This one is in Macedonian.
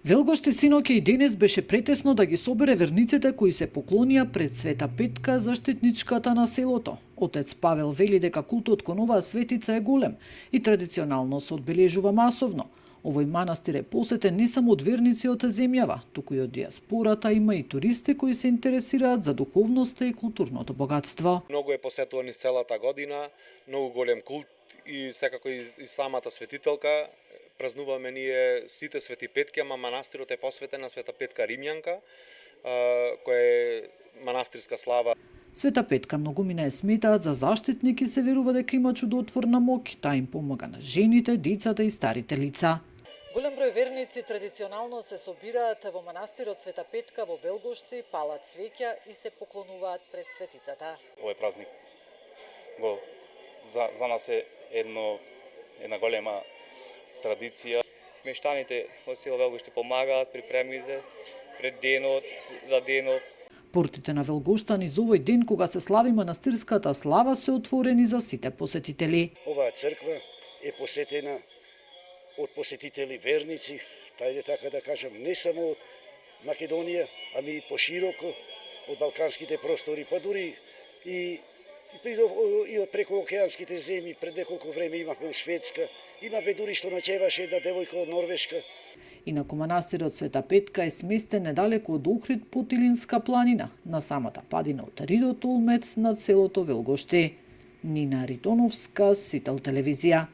Велгоште синоќа и денес беше претесно да ги собере верниците кои се поклонија пред Света Петка, заштитничката на селото. Отец Павел вели дека култот кон оваа светица е голем и традиционално се одбележува масовно. Овој манастир е посетен не само од верници од земјава, туку и од диаспората, има и туристи кои се интересираат за духовноста и културното богатство. Многу е посетуван из целата година, многу голем култ и секако и самата светителка. Празнуваме ние сите Свети Петки, ама манастирот е посветен на Света Петка Римјанка, која е манастирска слава. Света Петка многумина е сметаат за заштитник и се верува дека има чудотворна моќ, таа им помага на жените, децата и старите лица. Голем број верници традиционално се собираат во манастирот Света Петка во Велгоште, палат свеќа и се поклонуваат пред светицата. Овој празник за нас е една голема традиција. Мештаните од село Велгоште помагаат припремните пред денот, за денот. Портите на Велгоштани за овој ден кога се слави манастирската слава се отворени за сите посетители. Оваа црква е посетена од посетители верници, тајде така да кажам, не само од Македонија, ами и пошироко од балканските простори, па дури и од прекоокеанските земји. Пред неколку време имавме Шведска, имавме дури што наќеваше една девојка од Норвешка. Инаку манастирот Света Петка е сместен недалеку од Охрид под Илинска планина, на самата падина од Ридот Олмец на селото Велгоште. Нина Ритоновска, Сител телевизија.